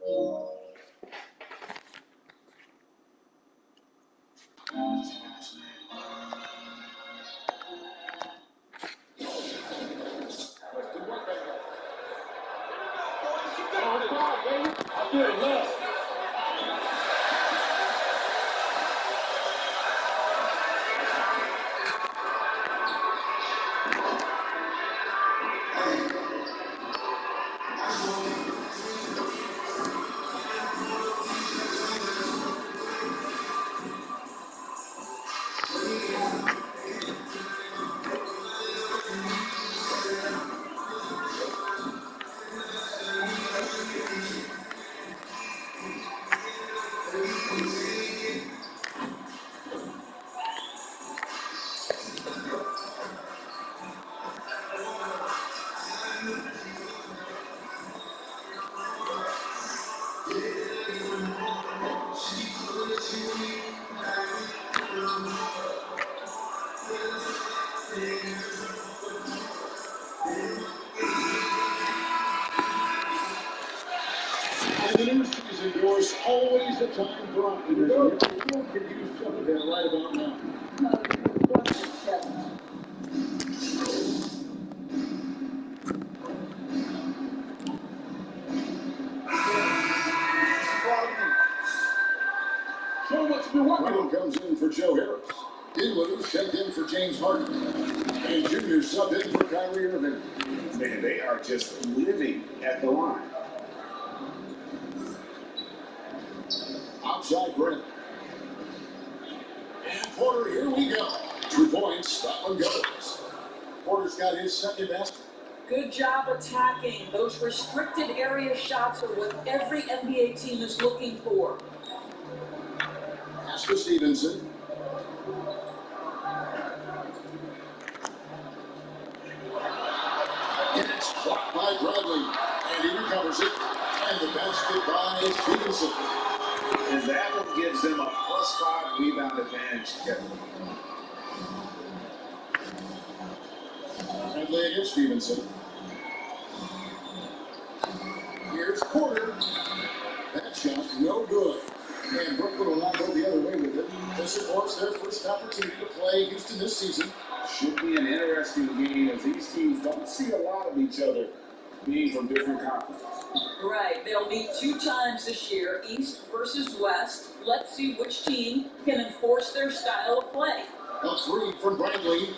In the new season, there's always a time for optimism. You can use some of that right about now. Show what's been working. Ronald comes in for Joe Harris. Dinwiddie sent in for James Harden. And Junior subbed in for Kyrie Irving. Man, they are just living at the line. Outside Brent. And Porter, here we go. 2 points, that one goes. Porter's got his second basket. Good job attacking. Those restricted area shots are what every NBA team is looking for. Pass to Stevenson. And it's blocked by Bradley. And he recovers it. And the basket by Stevenson. And that one gives them a +5 rebound advantage. Bradley against Stevenson. Here's Porter. That shot, no good. And Brooklyn will not go the other way with it. This, of course, their first opportunity to play Houston this season. Should be an interesting game as these teams don't see a lot of each other being from different conferences. Right. They'll meet 2 times this year, East versus West. Let's see which team can enforce their style of play. A 3 from Bradley.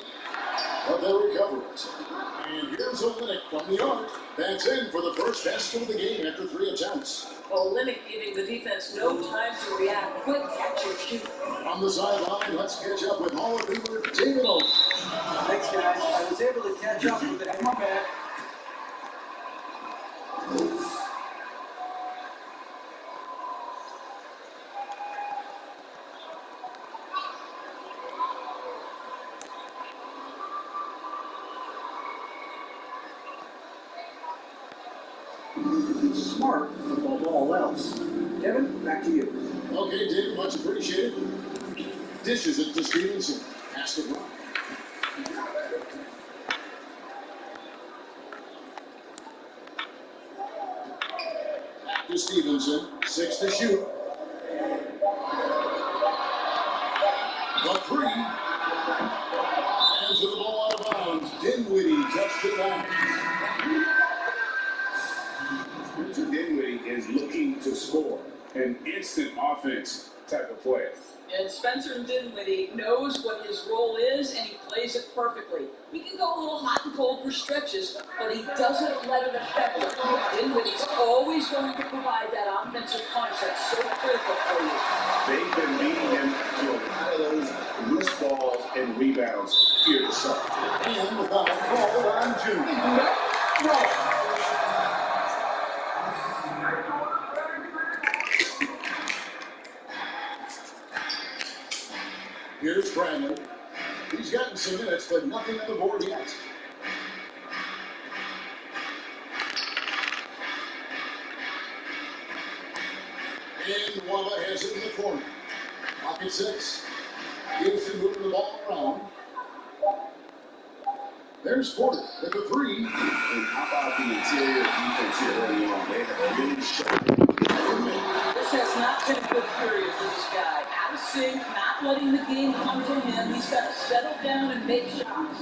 But they'll recover it. And here's Olynyk from the arc. That's in for the first basket of the game after 3 attempts. Olynyk giving the defense no time to react. Quick catch and shoot. On the sideline, let's catch up with Hall of Famer teamunitz. Thanks, guys. I was able to catch up with it. Come back. Smart above all else. Kevin, back to you. Okay, David, much appreciated. Dishes it to Stevenson. Pass it right. Back to Stevenson. 6 to shoot. The 3. Hands to the ball out of bounds. Dinwiddie touched it down. Dinwiddie is looking to score. An instant offense type of play. And Spencer Dinwiddie knows what his role is, and he plays it perfectly. He can go a little hot and cold for stretches, but he doesn't let it affect him. Dinwiddie's always going to provide that offensive punch that's so critical for you. They've been leading him to a lot of those loose balls and rebounds here to start. And without a call on Junior. No. Here's Brandon. He's gotten some minutes, but nothing on the board yet. And Walla has it in the corner. Pocket 6. Houston moving the ball around. There's Porter with the 3. And how about the interior defense here early on? They have really shown been a good period for this guy. Out of sync, not letting the game come to him. He's got to settle down and make shots.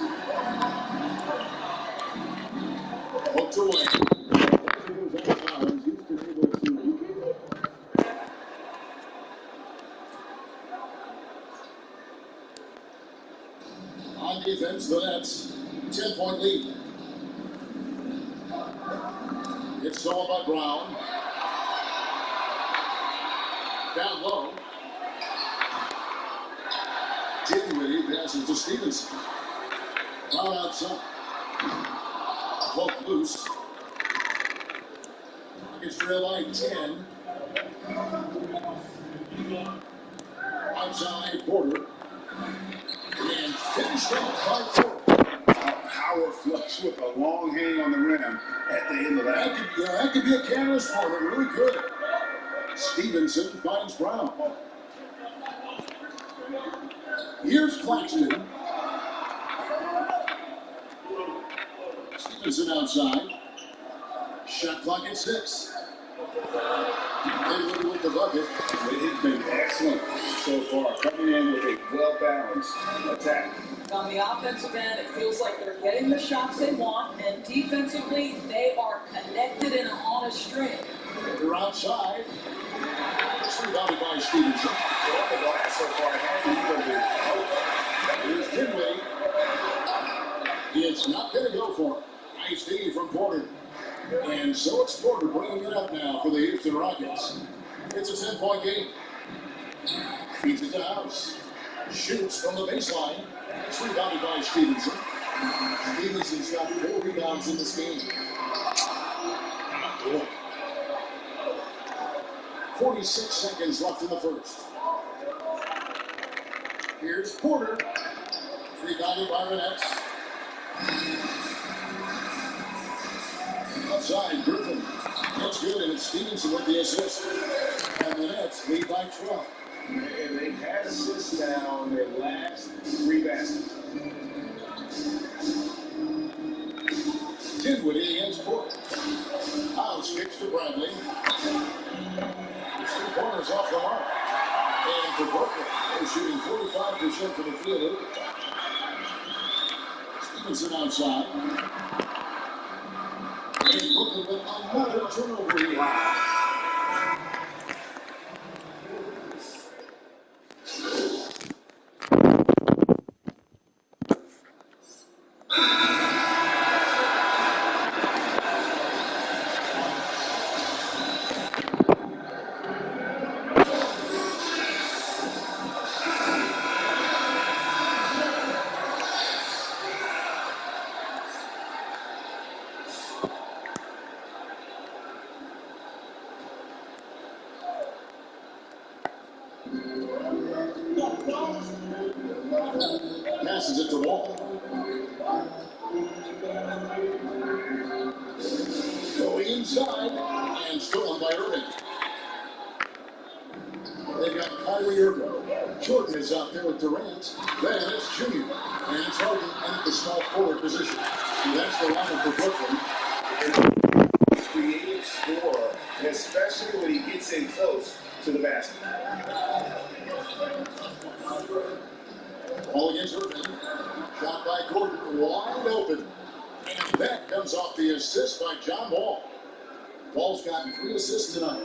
Hooked away. On defense, the Nets, 10-point lead. It's stolen by Brown. Down low. Dinwiddie passes to Stevenson. Brown outside. Poke loose. Rockets trail by 10. Outside Porter. And finished off by Porter. A power flush with a long hang on the rim at the end of that. That could be a canvas for him. Really good. Stevenson finds Brown. Here's Claxton. Stevenson outside. Shot clock at 6. Dinwiddie with the bucket. It has been excellent so far, coming in with a well-balanced attack. On the offensive end, it feels like they're getting the shots they want, and defensively, they are connected and on a string. They're outside. It's rebounded by Stevenson. The glass so far hasn't even been. Here's Dinwiddie. It's not going to go for him. Nice D from Porter. And so it's Porter bringing it up now for the Houston Rockets. It's a 10-point game. Feeds it to House. Shoots from the baseline. It's rebounded by Stevenson. Stevenson's got 4 rebounds in this game. 46 seconds left in the first. Here's Porter. Rebounded by the Nets. Outside, Griffin. That's good, and it's Stevenson with the assist. And the Nets lead by 12. And they've had assists now on their last 3 baskets. Dinwiddie against Porter. House kicks to Bradley. 2 corners off the mark. And for Brooklyn, they're shooting 45% from the field. Stevenson outside. And Brooklyn with another turnover here. Passes it to Wall. Going inside and stolen by Irving. They've got Kyrie Irving. Jordan is out there with Durant. Then it's Junior. And it's Harden in the small forward position. And that's the lineup for Brooklyn. Creative scorer, especially when he gets in close to the basket. Ball against Irving. Shot by Gordon, wide open. And that comes off the assist by John Wall. Wall's got 3 assists tonight.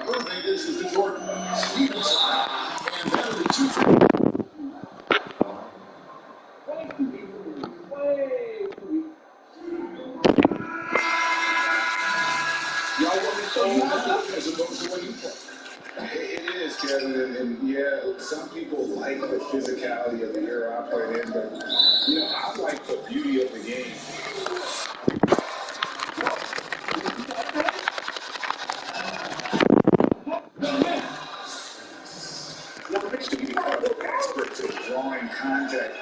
Irving dishes to Jordan. Stevenson. And that'll be 2. Y'all want me to show you how as opposed to what you play. It is, Kevin, and yeah, some people like the physicality of the era I played in, but, you know, I like the beauty of the game. You become experts at drawing contact,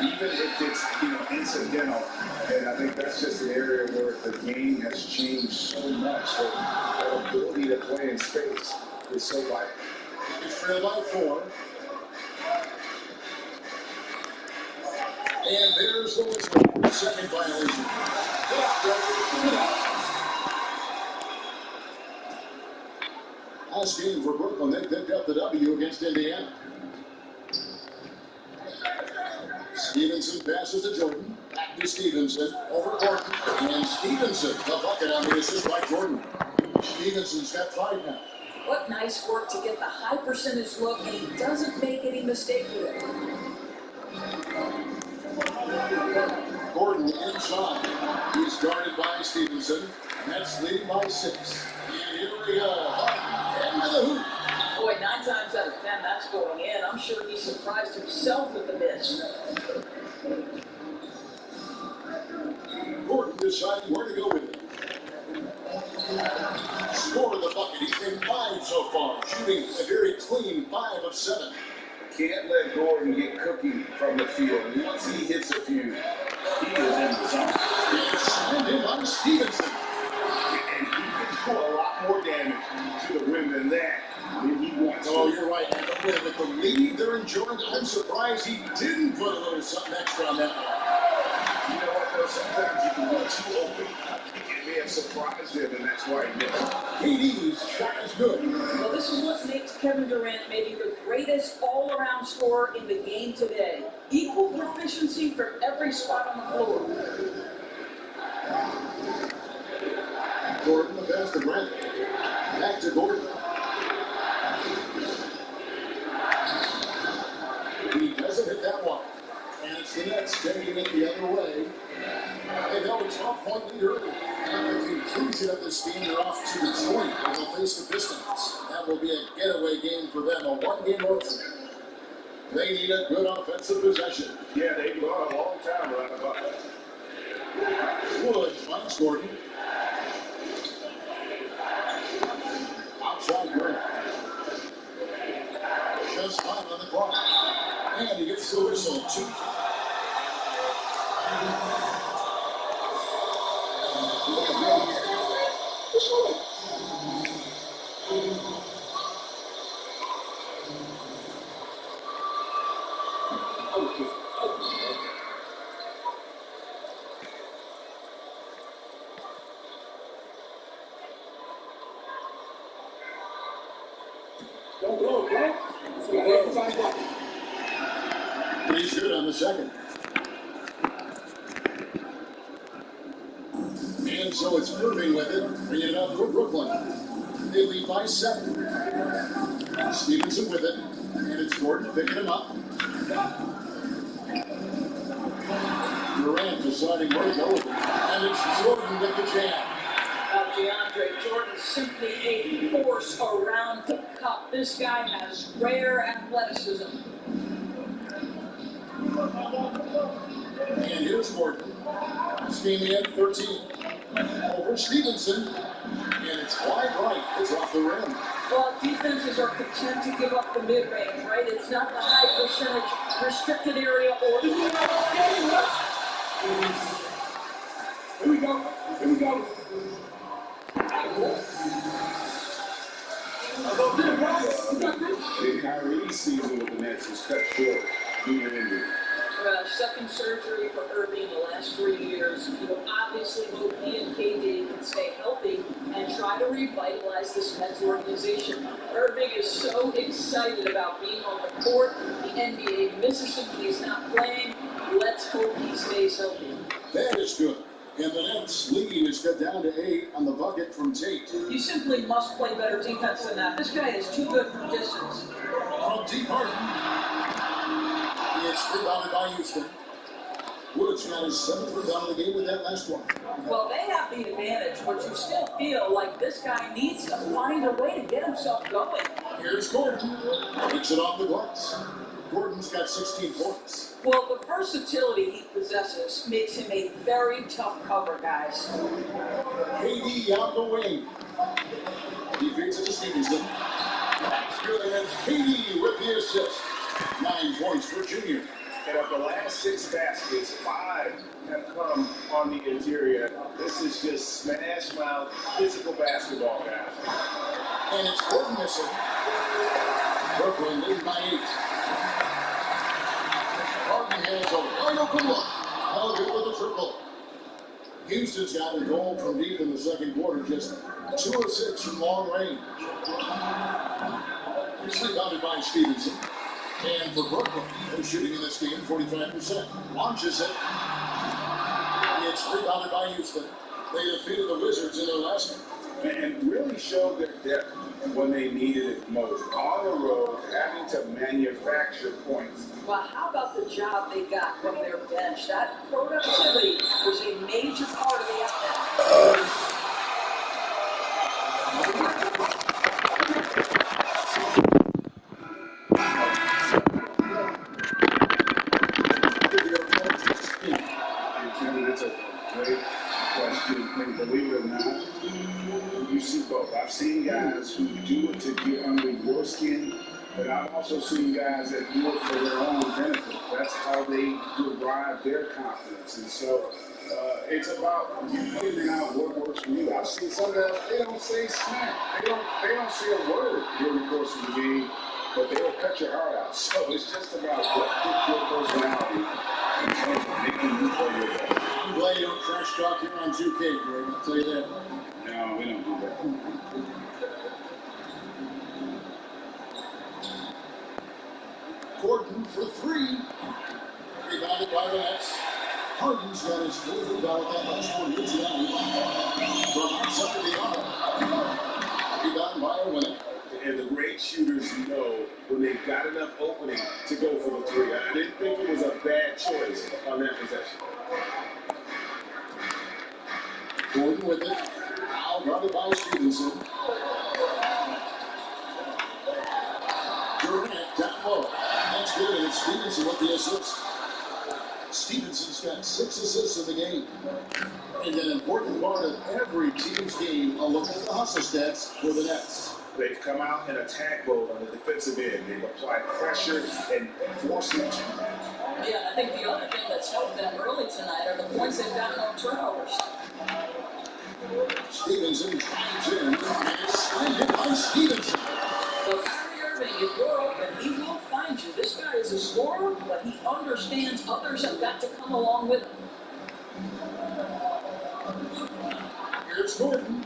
even if it's, you know, incidental, and I think that's just an area where the game has changed so much, so that ability to play in space is so vital. It's trailed by 4. And there's the whistle. Second violation. Last game for Brooklyn, they picked up the W against Indiana. Stevenson passes to Jordan. Back to Stevenson. Over Gordon. And Stevenson, the bucket on the assist by Jordan. Stevenson's got 5 now. What nice work to get the high percentage look, and he doesn't make any mistake with it. Gordon inside. He's guarded by Stevenson. Nets leading by 6. And here we go. Into the hoop. Boy, 9 times out of 10, that's going in. I'm sure he surprised himself with the miss. Gordon deciding where to go with it. Score the bucket. He's been 5 so far, shooting a very clean 5 of 7. Can't let Gordon get cookie from the field. Once he hits a few, he is in the zone. And signed him on Stevenson. And he can do a lot more damage to the rim than that if he wants to. Oh, you're right. And with the lead they're enjoying, I'm surprised he didn't put a little something extra on that one. You know what, though? Sometimes you can go too open. It may have surprised him, and that's why he missed. KD's shot is good. Well, this is what makes Kevin Durant maybe the greatest all-around scorer in the game today. Equal proficiency from every spot on the floor. Gordon, the pass to Brent. Back to Gordon. He doesn't hit that one. And it's the Nets taking it the other way. They held a 12-point lead early. At the conclusion of this game, they're off to Detroit, where they'll face the Pistons. That will be a getaway game for them, a one-game road trip. They need a good offensive possession. Yeah, they've gone a long time without a bucket. Wood finds Gordon. Outside Grant. Just 5 on the clock. And he gets the whistle. 2. Don't blow, bro. He's good on the second. And so it's Irving with it, bringing it up for Brooklyn. They lead by 7. Stevenson with it, and it's Gordon picking him up. Durant deciding where to go with it, and it's Jordan with the jam. DeAndre Jordan simply a force around the cup. This guy has rare athleticism. And here's Gordon, scheming at 13. Over Stevenson, and it's wide right. It's off the rim. Well, defenses are content to give up the mid-range, right? It's not the high percentage restricted area or... Here we go. Here we go. The Kyrie season with the Nets was cut short due to injury. Second surgery for Irving in the last 3 years. Obviously hope he and KD can stay healthy and try to revitalize this Nets organization. Irving is so excited about being on the court. The NBA misses him when he's not playing. Let's hope he stays healthy. That is good. And the Nets lead is cut down to 8 on the bucket from Tate. You simply must play better defense than that. This guy is too good from distance. From deep Harden. It's rebounded by Houston. Woods got his 7th rebound of the game with that last one. Well, they have the advantage, but you still feel like this guy needs to find a way to get himself going. Here's Gordon. Picks it off the glass. Gordon's got 16 points. Well, the versatility he possesses makes him a very tough cover, guys. KD on the wing. He feeds it to Stevenson. That's good, and KD with the assist. 9 points for Junior. And of the last 6 baskets, 5 have come on the interior. This is just smash mouth physical basketball, guys. And it's Gordon missing. Brooklyn leading by 8. Harden has a wide open look. I'll go with a triple. Houston's got a goal from deep in the second quarter, just 2 of 6 from long range. It's rebounded by Stevenson. And for Brooklyn, they're shooting in this game 45%. Launches it. It's rebounded by Houston. They defeated the Wizards in their last one. And really showed their depth when they needed it most. On the road, having to manufacture points. Well, how about the job they got from their bench? That productivity was a major part of the effort. That's a great question. And believe it or not, you see both. I've seen guys who do it to get under your skin, but I've also seen guys that do it for their own benefit. That's how they derive their confidence. And so it's about you figuring out what works for you. I've seen some guys, they don't say snap. They don't say a word during the course of the game, but they will cut your heart out. So it's just about what fits your personality in terms of making you play your best. I'm glad you don't trash talk here on 2K, Greg. I'll tell you that. No, we don't do that. Gordon for 3. Rebounded by the Nets. Harden's got his 4th rebound that last one here tonight. From outside the arc. Rebound by a winner. And the great shooters know when they've got enough opening to go for the 3. I didn't think it was a bad choice on that possession. Gordon with it. Now guarded by Stevenson. Durant down low. That's good. And it's Stevenson with the assist. Stevenson's got 6 assists in the game. And an important part of every team's game, a look at the hustle stats for the Nets. They've come out in attack mode on the defensive end. They've applied pressure and forced them to. Yeah, I think the other thing that's helped them early tonight are the points they've gotten on turnovers. Stevenson drives in, and it's slammed by Stevenson. So Kyrie Irving, if you're open, he will find you. This guy is a scorer, but he understands others have got to come along with him. Here's Gordon.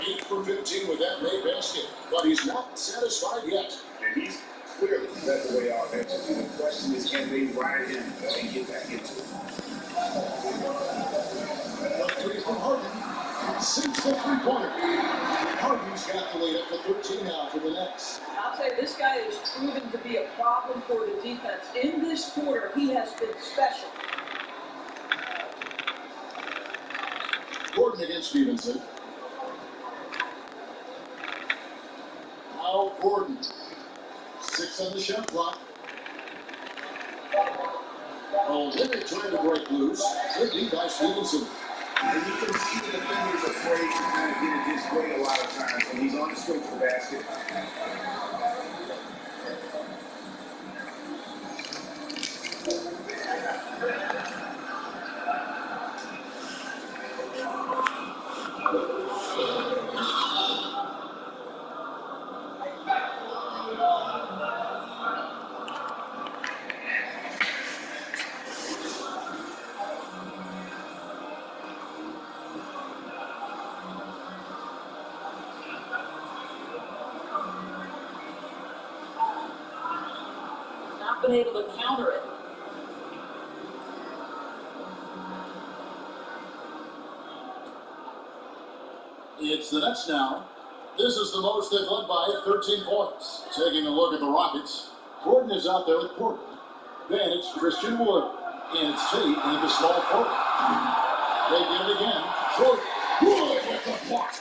8 for 15 with that made basket, but he's not satisfied yet. And he's clearly led the way offensively. The question is, can they ride him and get back into it? The 3 from Harden. Sinks the 3-pointer. Harden's got the lead up to 13 now for the Nets. I'll tell you, this guy is proven to be a problem for the defense. In this quarter, he has been special. Gordon against Stevenson. Now Gordon. 6 on the shot clock. Olympic trying to break loose. Good D by Stevenson. And you can see the defender's afraid to kind of get it his way a lot of times when he's on his way to the basket. Not been able to counter it. It's the Nets now. This is the most they've led by 13 points. Taking a look at the Rockets. Gordon is out there with Portland. Then it's Christian Wood. And it's Tate into the small court. They get it again. Jordan. Wood with the block.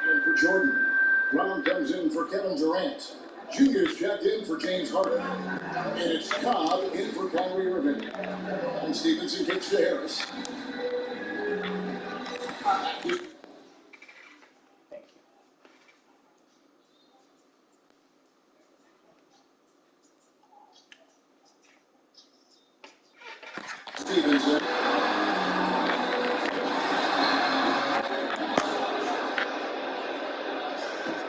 In for Jordan. Brown comes in for Kevin Durant. Junior's checked in for James Harden. And it's Cobb in for Kyrie Irving. And Stevenson kicks to Harris. Stevenson.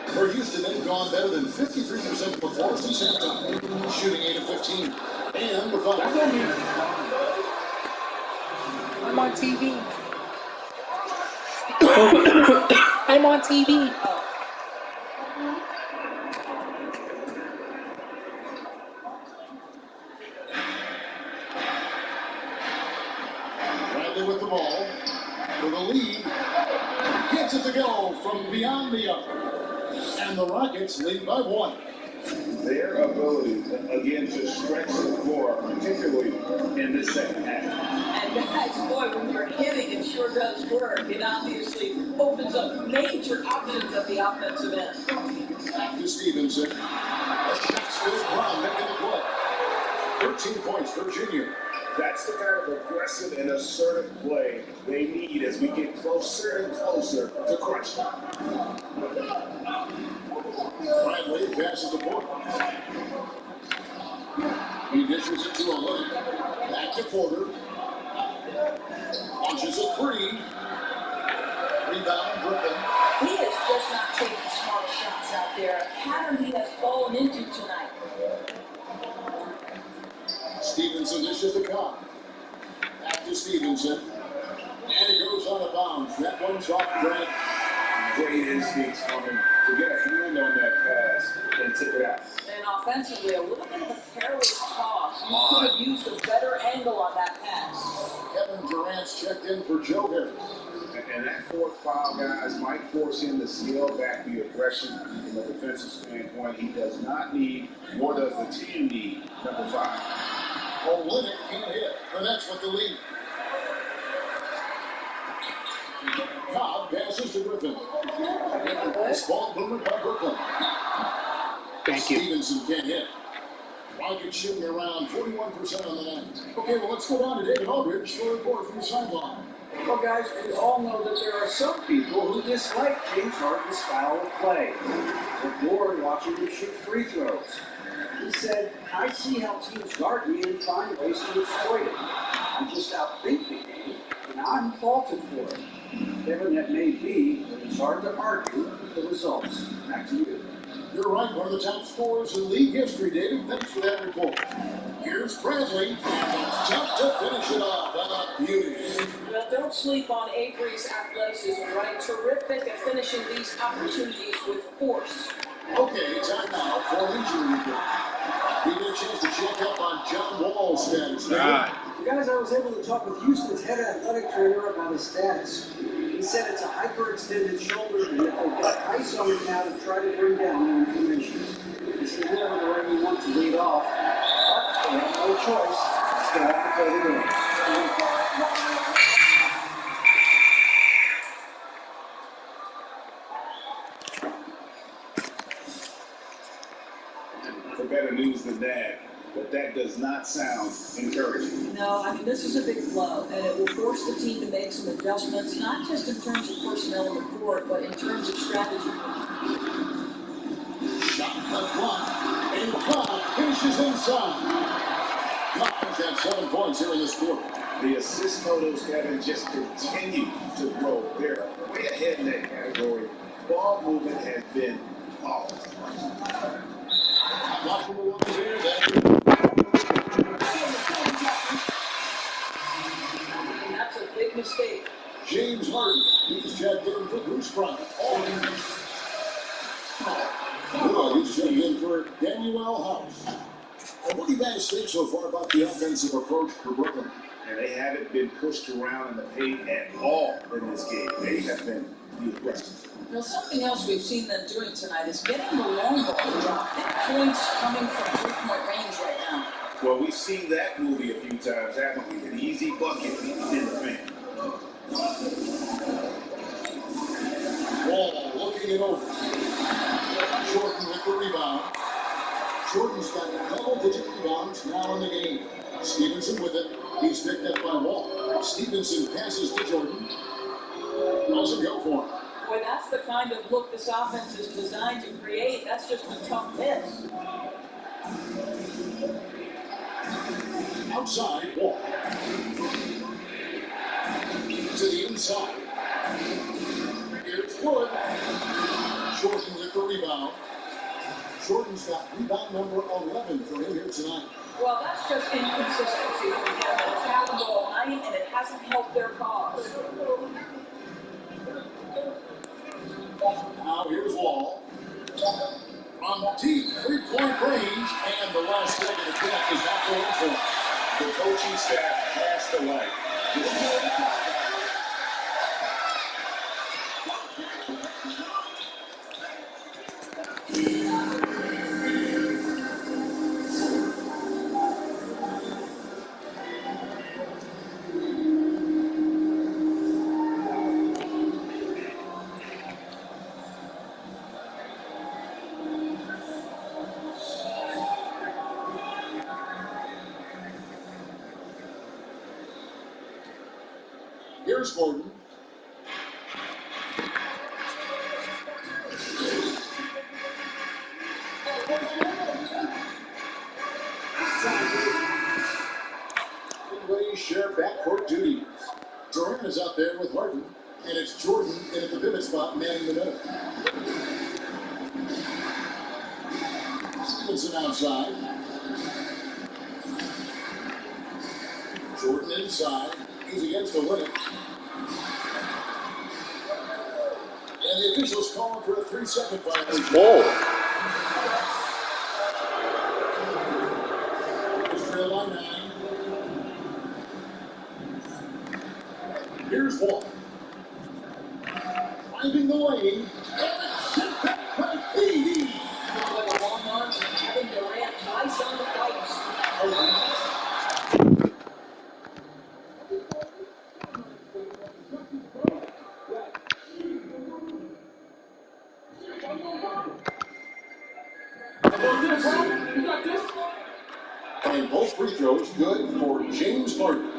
For Houston, gone better than 53% before since halftime, shooting 8 of 15. And the foul. I'm on TV. I'm on TV. Bradley with the ball. For the lead. Gets it to go from beyond the arc. And the Rockets lead by 1. Their ability, again, to stretch the floor, particularly in this second half. And guys, boy, when you're hitting, it sure does work. It obviously opens up major options at the offensive end. Back to Stevenson. A shot still Brown making the play. 13 points for Junior. That's the kind of aggressive and assertive play they need as we get closer and closer to crunch time. Bradley passes the ball. He dishes it to a look. Back to Porter. Launches a 3. Rebound, Brooklyn. He is just not taking smart shots out there. A pattern he has fallen into tonight. Stevenson dishes the cup. Back to Stevenson. And it goes out of bounds. That one's off Grant. Great instincts from him to get a hand on that pass and tip it out. And offensively, a little bit of a careless toss. He could have used a better angle on that pass. Kevin Durant's checked in for Joe Harris. And that fourth foul, guys, might force him to scale back the aggression from a defensive standpoint. He does not need, nor does the team need, number 5. Olynyk can't hit, but that's what the lead. Cobb passes to Griffin. This ball delivered by Brooklyn. Thank you. Stevenson can't hit. Rockets shooting around 41% on the night. Okay, well, let's go down to David Aldridge for a report from the sideline. Well, guys, we all know that there are some people who dislike James Harden's style of play. They're bored watching him shoot free throws. He said, I see how teams guard me and find ways to exploit it. I just outthink the game, and I'm faulted for it. Kevin, that may be, but it's hard to argue the results. Back to you. You're right, one of the top scorers in league history, David. Thanks for that report. Here's Bradley. It's tough to finish it off. How beauty. Well, don't sleep on Avery's athleticism, right? Terrific at finishing these opportunities with force. Okay, time now for an injury report. We get a chance to check up on John Wall's status. Right. Guys, I was able to talk with Houston's head athletic trainer about his status. He said it's a hyperextended shoulder and that they've got ice on it now to try to bring down the inflammation. He said never the way we want to lead off, but they have no choice. They have to play the game. For better news than that, but that does not sound encouraging. No, I mean, this is a big blow, and it will force the team to make some adjustments, not just in terms of personnel on the court, but in terms of strategy. Shot left block, and Cobb finishes inside. Cobb's got 7 points here in this quarter. The assist totals, Kevin, just continue to grow. They're way ahead in that category. Ball movement has been off. Watching the ones here, That's a big mistake. James Harden. He's checked in for Bruce Brown. He's checked in for Daniel House. What do you guys think so far about the offensive approach for Brooklyn? And they haven't been pushed around in the paint at all in this game. They have been the aggressive. Now, something else we've seen them doing tonight is getting the long ball to drop. Big points coming from three-point range right now. Well, we've seen that movie a few times, haven't we? An easy bucket in the paint. Wall looking it over. Jordan with the rebound. Jordan's got double-digit rebounds now in the game. Stevenson with it. He's picked up by Wall. Stevenson passes to Jordan. Doesn't go for him. Boy, that's the kind of look this offense is designed to create. That's just a tough miss. Outside, Wall. To the inside. Here's Wood. Jordan with the rebound. Jordan's got rebound number 11 for him here tonight. Well, that's just inconsistency from him. It's happened all night, and it hasn't helped their cause. Now here's Wall. From deep three-point range, and the last second attempt is not going for him. The coaching staff passed away. Here's Gordon. Everybody share backcourt duties. Durant is out there with Harden, and it's Jordan in at the pivot spot, manning the middle. Stevenson outside. Jordan inside. He's against the limit. And the officials calling for a 3-second violation. Whoa. Trail on 9. Here's Wall. Finding the lane. Like a long arm, having Durant twice on the pipes. And both free throws good for James Harden.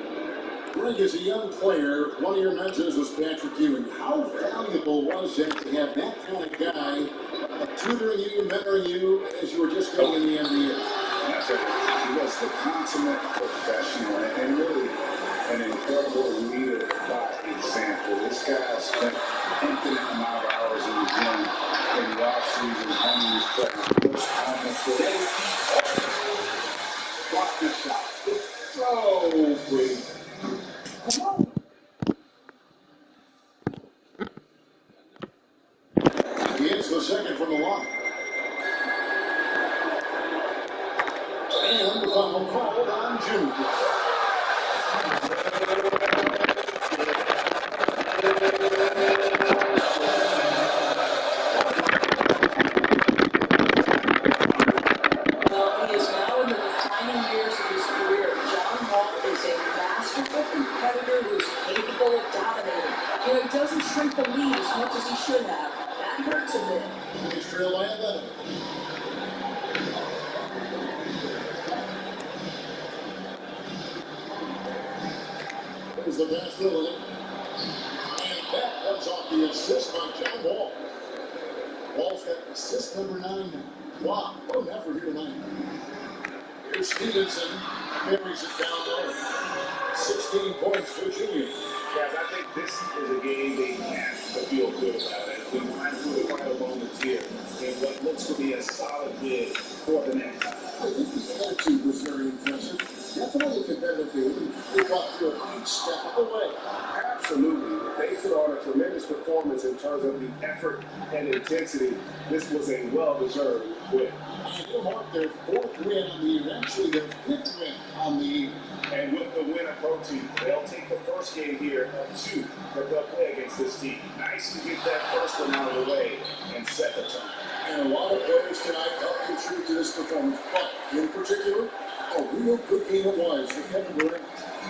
Greg, as a young player, one of your mentors was Patrick Ewing. How valuable was that to have that kind of guy tutoring you, mentoring you as you were just going in the NBA? That's it. He was the consummate professional and really an incredible leader by example. This guy spent infinite amount of hours in the gym in the off-season, honing his practice, block the shot. It's so pretty. He hits the second from the line. And the final call on June. He is now in the declining years of his career. John Wall is a masterful competitor who's capable of dominating. He doesn't shrink the lead as much as he should have. That hurts a bit. He's trail by 11. There's the pass to Lillard. And that comes off the assist by John Wall. Wall's got assist number 9 now. Wow, what an effort here tonight. Here's Stevenson. Carries it down low. 16 points for Junior. Guys, I think this is a game they have to feel good about it. We wind through the final moments here in what looks to be a solid bid for the next time. I think his attitude was very impressive. Definitely competitive dude. He got through a big step away. Absolutely. They put on a tremendous performance in terms of the effort and intensity. This was a well-deserved win. And he'll mark their 4th win on the year. Actually, their 5th win on the year. And with the win approaching, they'll take the first game here of 2 that they'll play against this team. Nice to get that first one out of the way and set the tone. And a lot of players tonight helped contribute to this performance. But, in particular, a real good game it was for Kevin Durant.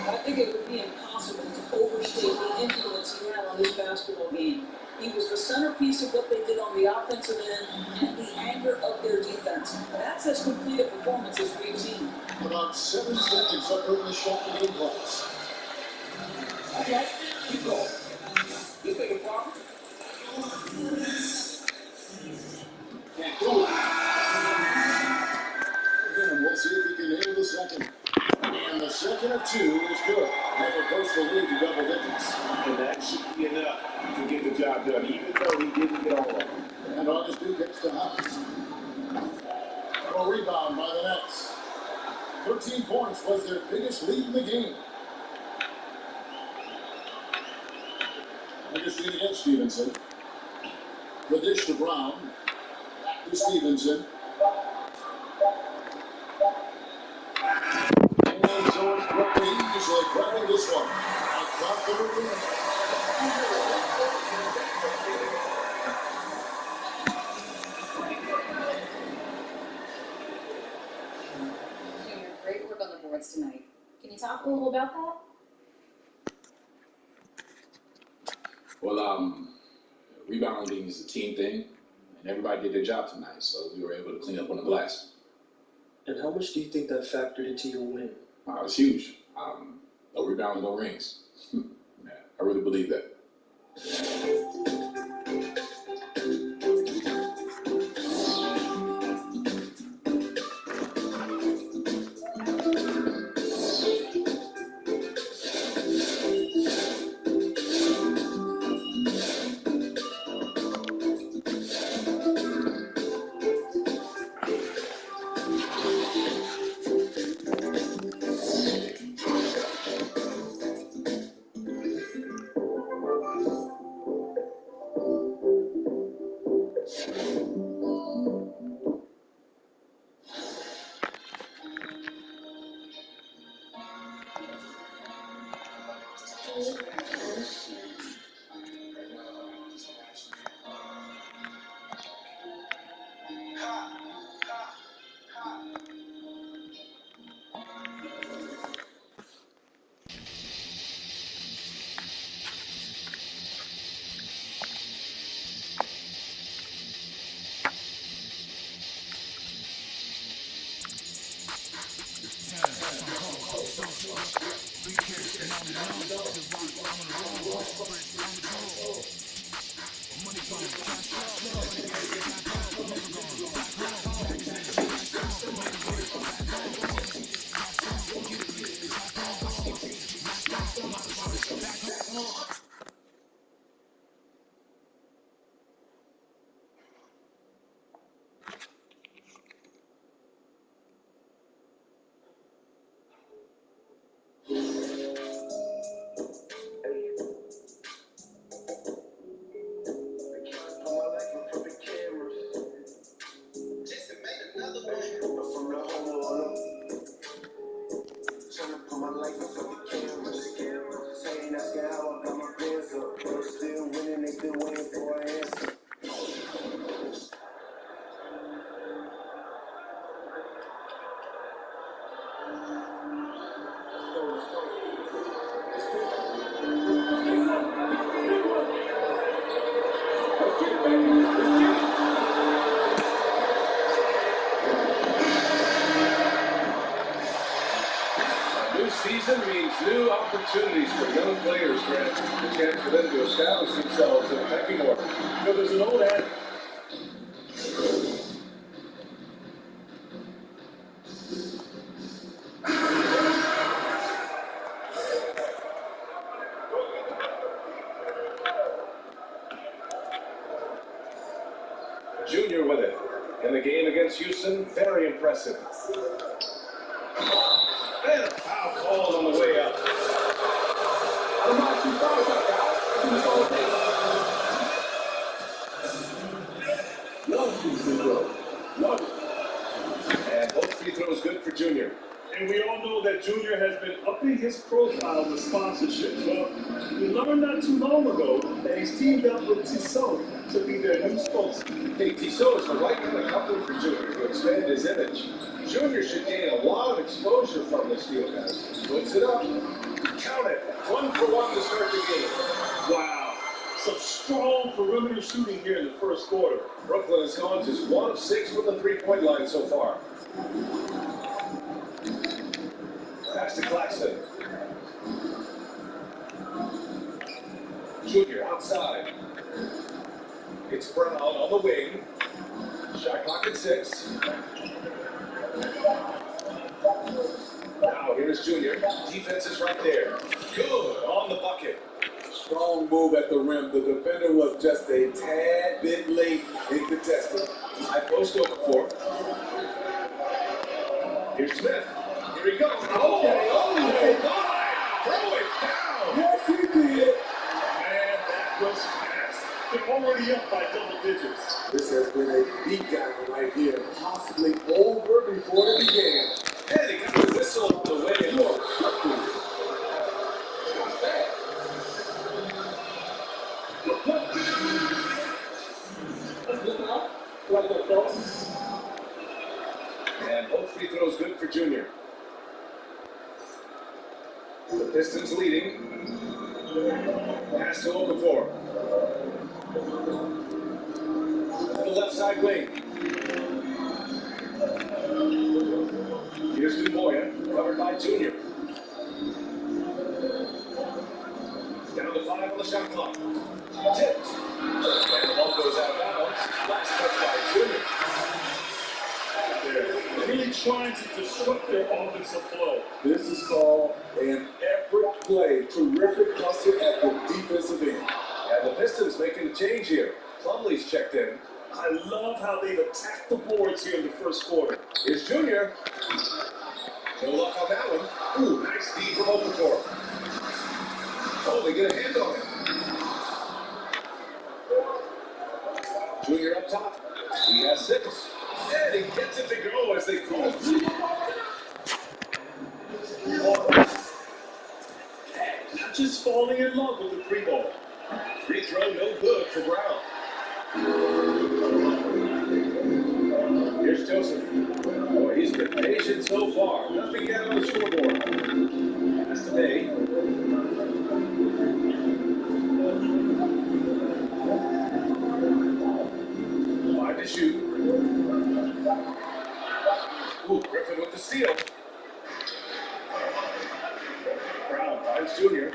I think it would be impossible to overstate the influence he had on this basketball game. He was the centerpiece of what they did on the offensive end and the anchor of their defense. That's as complete a performance as we've seen. About 7 seconds left in the shot to game clocks. Okay, keep going. You think it's wrong? Can't do it. Again, we'll see if he can nail the second. And the second of 2 is good. Never push the lead to double digits. And that should be enough to get the job done, even though he didn't get all of it. And Augustine gets the house. A rebound by the Nets. 13 points was their biggest lead in the game. Augustine against Stevenson. The dish to Brown. To Stevenson. And George Brooklyn easily grabbing this one. Across the room. Junior, great work on the boards tonight. Can you talk a little about that? Well, rebounding is a team thing, and everybody did their job tonight, so we were able to clean up on the glass. And how much do you think that factored into your win? It was huge. No rebounds, no rings. Yeah, I really believe that. Season means new opportunities for young players, Grant. The chance for them to establish themselves in a pecking order. You know, there's an old adage. Junior with it. In the game against Houston, very impressive. And a foul called on the way up. And both free throws good for Junior. And we all know that Junior has been upping his profile with sponsorships. Well, we learned not too long ago that he's teamed up with Tissot to be their new sponsor. Hey, Tissot is the right kind of company for Junior to expand his image. Junior should gain a lot of exposure from this deal, guys. Puts it up. Count it. 1 for 1 to start the game. Wow. Some strong perimeter shooting here in the first quarter. Brooklyn has gone just 1 of 6 from the three-point line so far. Pass to Claxton. Junior outside. It's Brown on the wing. Shot clock at 6. Now here's Junior. Defense is right there. Good on the bucket. Strong move at the rim. The defender was just a tad bit late in contesting. I post over 4. Here's Smith. Here he goes. Oh, my! Throw it down! Yes, he did. Man, that was fast. They're already up by double digits. This has been a beatdown right here, possibly over before it began. And he got the whistle on the way. And look, and both free throws good for Junior. The Pistons leading. Pass to Okafor. To the left side wing. Here's Duboya, covered by Junior. Down to 5 on the shot clock. Tipped. And the ball goes out of bounds. Last touch by Junior. They're really trying to disrupt their offensive flow. This is called an effort play. Terrific hustle at the defensive end. And the Pistons making a change here. Plumlee's checked in. I love how they've attacked the boards here in the first quarter. Here's Junior. No luck on that one. Ooh, nice D from Okafor. Oh, they get a hand on him. Junior up top. He has 6. And he gets it to go as they call. Not just falling in love with the free ball. Free throw no good for Brown. Here's Joseph. Boy, he's been patient so far. Nothing yet on the scoreboard. Pass to Day. Five to shoot. Ooh, Griffin with the steal. Brown finds Junior.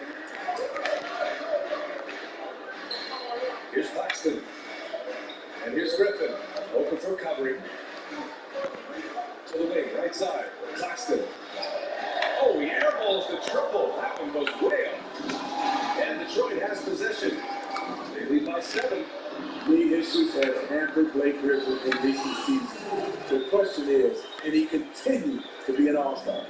Here's Claxton. And here's Griffin. Open for covering. To the wing, right side. Claxton. Oh, he airballs the triple. That one goes way up. And Detroit has possession. They lead by 7. The issues have hampered Blake Griffin in recent seasons. The question is, can he continue to be an all-star?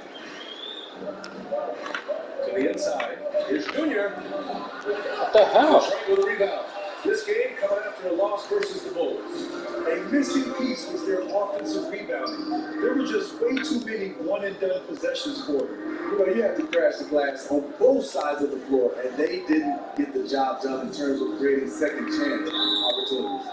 To the inside. Here's Junior. What the hell? Detroit with a rebound. This game coming after a loss versus the Bulls. A missing piece was their offensive rebounding. There were just way too many one-and-done possessions for them. You know, you have to crash the glass on both sides of the floor, and they didn't get the job done in terms of creating second chance opportunities.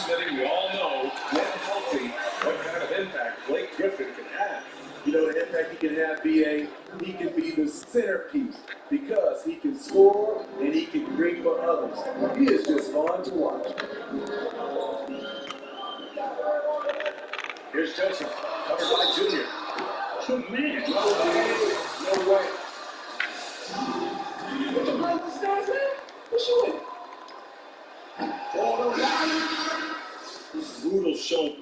Smitty, we all know, when healthy, what kind of impact Blake Griffin can have. You know, the impact he can have, BA, he can be the centerpiece because he can score and he can bring for others. He is just fun to watch. Here's Joseph, covered by Junior. Man, No way. what the hell is this guy's man? What's you in? All those guys. This brutal show.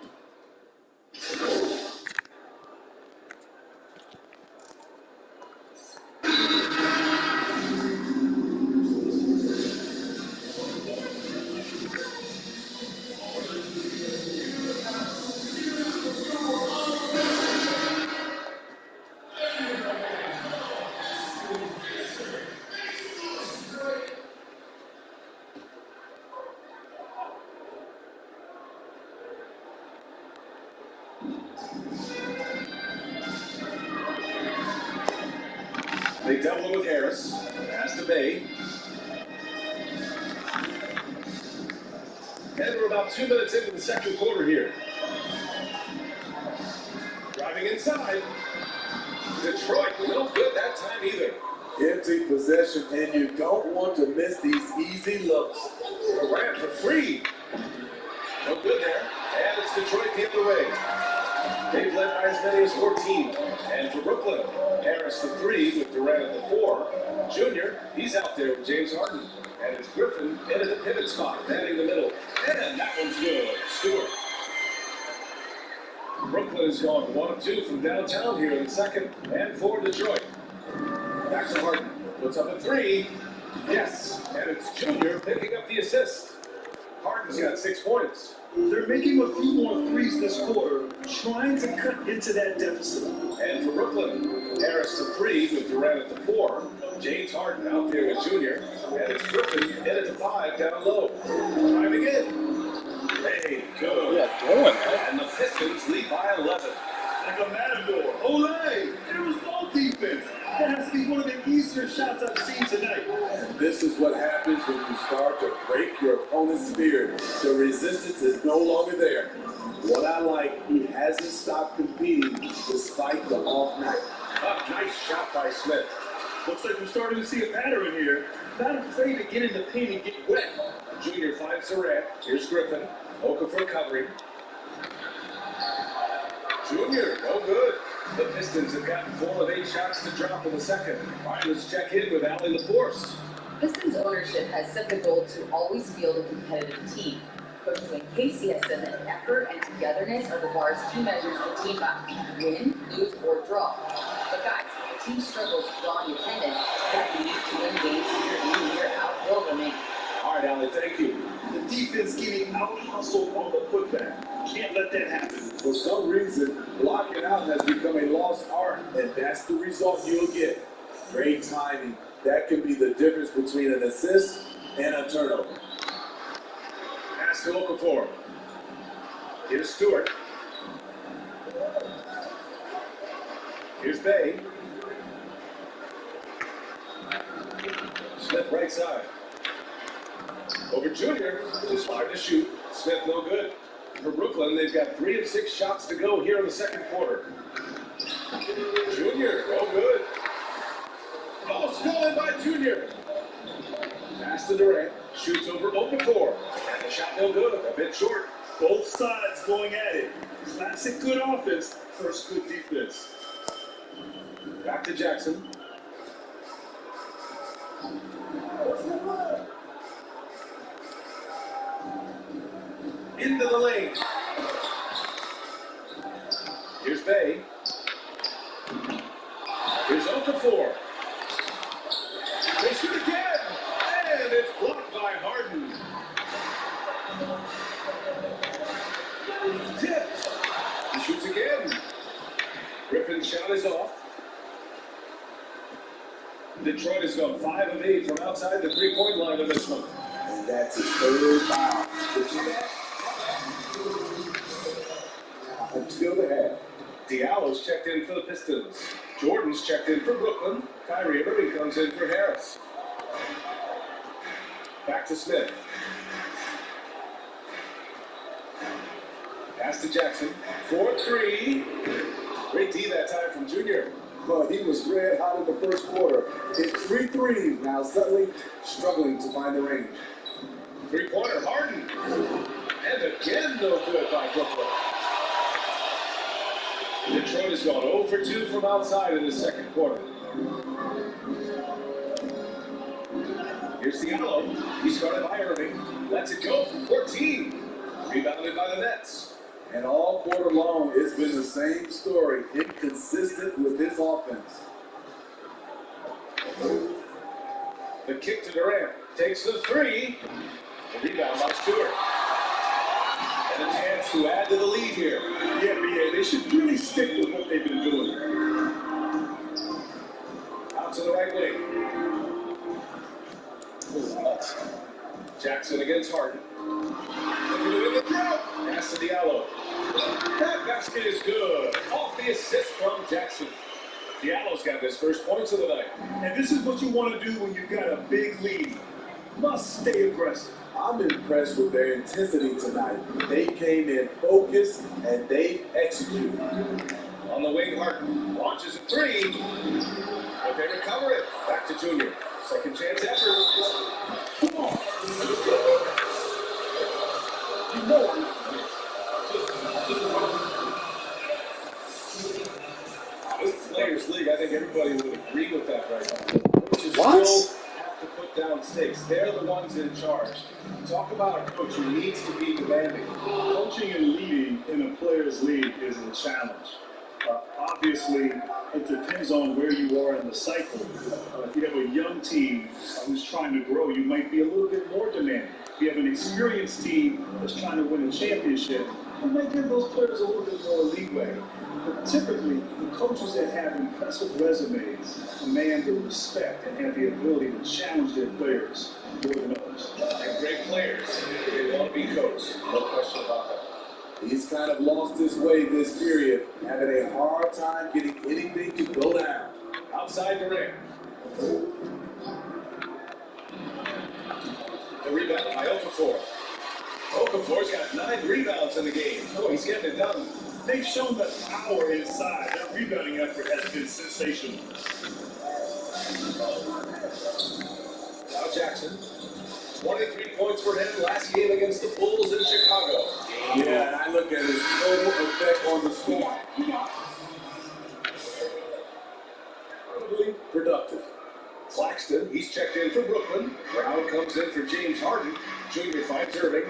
They double it with Harris. Pass to Bay. And we're about 2 minutes into the second quarter here. Driving inside. Detroit, no good that time either. Empty possession, and you don't want to miss these easy looks. Durant for free. No good there. And it's Detroit the other way. They've led by as many as 14. And for Brooklyn, Harris the 3 with Durant at the 4. Junior, he's out there with James Harden. And it's Griffin into the pivot spot, manning the middle. And that one's good. Stewart. Brooklyn has gone 1 of 2 from downtown here in the second. And for Detroit. Back to Harden. Puts up a 3. Yes. And it's Junior picking up the assist. Harden's got 6 points. They're making a few more threes this quarter, trying to cut into that deficit. And for Brooklyn, Harris the 3 with Durant at the 4. James Harden out there with Junior. And it's Griffin in at the 5 down low. Driving in. Hey, good. Yeah, doing that. And the Pistons lead by 11. Like a matador. Olay! There was ball defense. That has to be one of the easier shots I've seen tonight. And this is what happens when you start to break your opponent's spirit. The resistance is no longer there. What I like, he hasn't stopped competing despite the off night. Oh, nice shot by Smith. Looks like we're starting to see a pattern here. Not afraid to get in the paint and get wet. Junior finds Durant. Here's Griffin. Okafor covering. Junior, no good. The Pistons have gotten 4 of 8 shots to drop in the second. Let's check in with Allie LaForce. Pistons ownership has set the goal to always field a competitive team. Coach Wayne Casey has said that effort and togetherness are the bar's key measures for team by win, lose, or draw. But guys, if the team struggles drawing attendance, that need to win games year in, year out will remain. All right, Allie, thank you. The defense getting out-hustled on the putback. Can't let that happen. For some reason, blocking out has become a lost art, and that's the result you'll get. Great timing. That can be the difference between an assist and a turnover. Pass to Okafor. Here's Stewart. Here's Bay. Smith right side. Over Junior, who's hard to shoot. Smith no good. For Brooklyn, they've got 3 of 6 shots to go here in the second quarter. Junior, no good. Oh, stolen by Junior. Pass to Durant. Shoots over Okafor. And the shot no good. A bit short. Both sides going at it. Classic good offense versus good defense. Back to Jackson. Into the lane. Here's Bay. Here's Okafor. They shoot again. And it's blocked by Harden. Tipped. He shoots again. Griffin's shot is off. Detroit has gone 5 of 8 from outside the 3-point line of this one. And that's his third foul. Did you see that? Until the half. Diallo's checked in for the Pistons. Jordan's checked in for Brooklyn. Kyrie Irving comes in for Harris. Back to Smith. Pass to Jackson. 4-3. Great D that time from Junior. But he was red hot in the first quarter. Hit 3 threes, now suddenly struggling to find the range. 3-pointer, Harden. And again, no good by Brooklyn. Detroit has gone 0 for 2 from outside in the second quarter. Here's Diallo. He's guarded by Irving. Lets it go from 14. Rebounded by the Nets. And all quarter long, it's been the same story. Inconsistent with his offense. The kick to Durant. Takes the 3. The rebound by Stewart. And a chance to add to the lead here. Yeah, BA, they should really stick with what they've been doing. Out to the right wing. Jackson against Harden. Looking to win the drought. Pass to Diallo. That basket is good. Off the assist from Jackson. Diallo's got his first points of the night. And this is what you want to do when you've got a big lead. Must stay aggressive. I'm impressed with their intensity tonight. They came in focused and they executed. On the wing, Harden launches a 3. But they recover it. Back to Junior. Second chance effort. Come on. You know it. This Players League, I think everybody would agree with that right now. Coaches still have to put down stakes. They're the ones in charge. Talk about a coach who needs to be demanding. Coaching and leading in a Players League is a challenge. Obviously, it depends on where you are in the cycle. If you have a young team who's trying to grow, you might be a little bit more demanding. If you have an experienced team that's trying to win a championship, you might give those players a little bit more leeway. But typically, the coaches that have impressive resumes command the respect and have the ability to challenge their players more than others. And great players, they want to be coached. No question about that. He's kind of lost his way this period, having a hard time getting anything to go down. Outside Durant. The rebound by Okafor. Okafor's got 9 rebounds in the game. Oh, he's getting it done. They've shown the power inside. Their rebounding effort has been sensational. Now Jackson. 23 points for him last game against the Bulls in Chicago. Yeah, and I look at his total effect on the score. Incredibly productive. Claxton, he's checked in for Brooklyn. Brown comes in for James Harden. Junior finds Irving.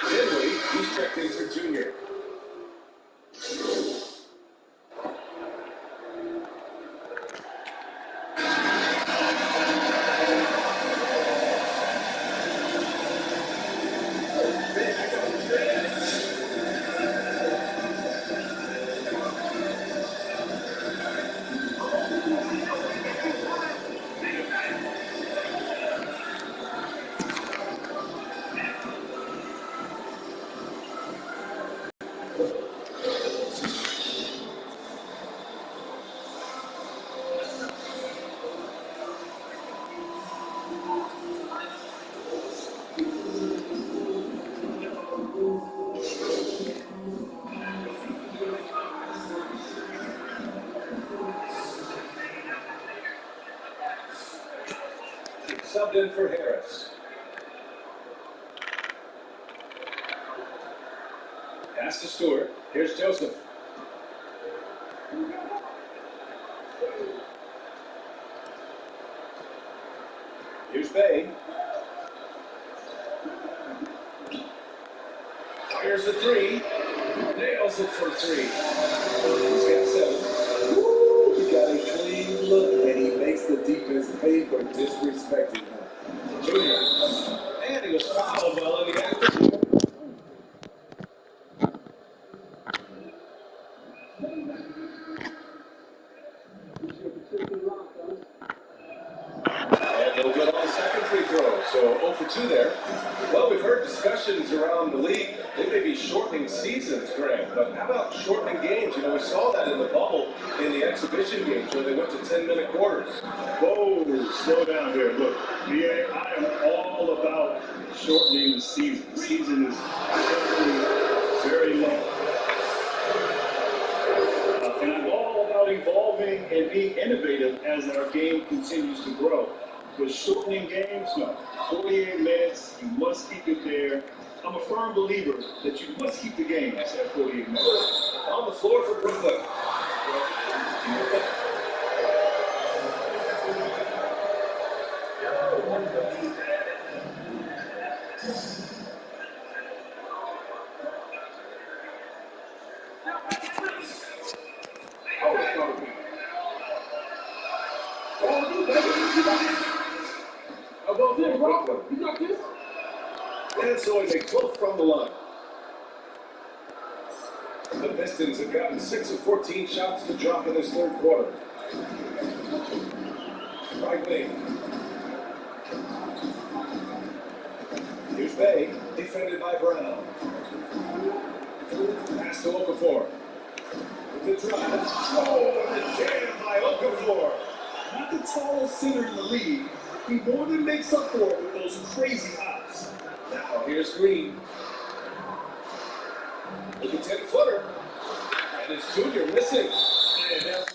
Dinwiddie, he's checked in for Junior. Subbed in for Harris. Pass to Stewart. Here's Joseph. Here's Bay. Fires the 3. Nails it for 3. He's got 7. Woo! He got a clean look, and he makes the defense pay for disrespecting him. Junior. And he was fouled well in the action. And no good on the second free throw. So 0 for 2 there. Well, we've heard discussions around the league. They may be shortening seasons, Greg, but how about shortening games? You know, we saw that in the bubble in the exhibition games where they went to 10-minute quarters. Whoa, slow down here. Look, BA, I am all about shortening the season. The season is definitely very long. And I'm all about evolving and being innovative as our game continues to grow. But shortening games, no. 48 minutes, you must keep it there. I'm a firm believer that you must keep the games at 48 minutes. On the floor for Brooklyn. Above there, Brooklyn. You got this? And so they both from the line. The Pistons have gotten 6 of 14 shots to drop in this third quarter. Right wing. Here's Bay, defended by Brown. Pass to Okafor. With the drive. Oh, and the jam by Okafor. Not the tallest center in the league. He more than makes up for it with those crazy hops. Now here's Green. With a 10-footer. And it's Junior missing. And that's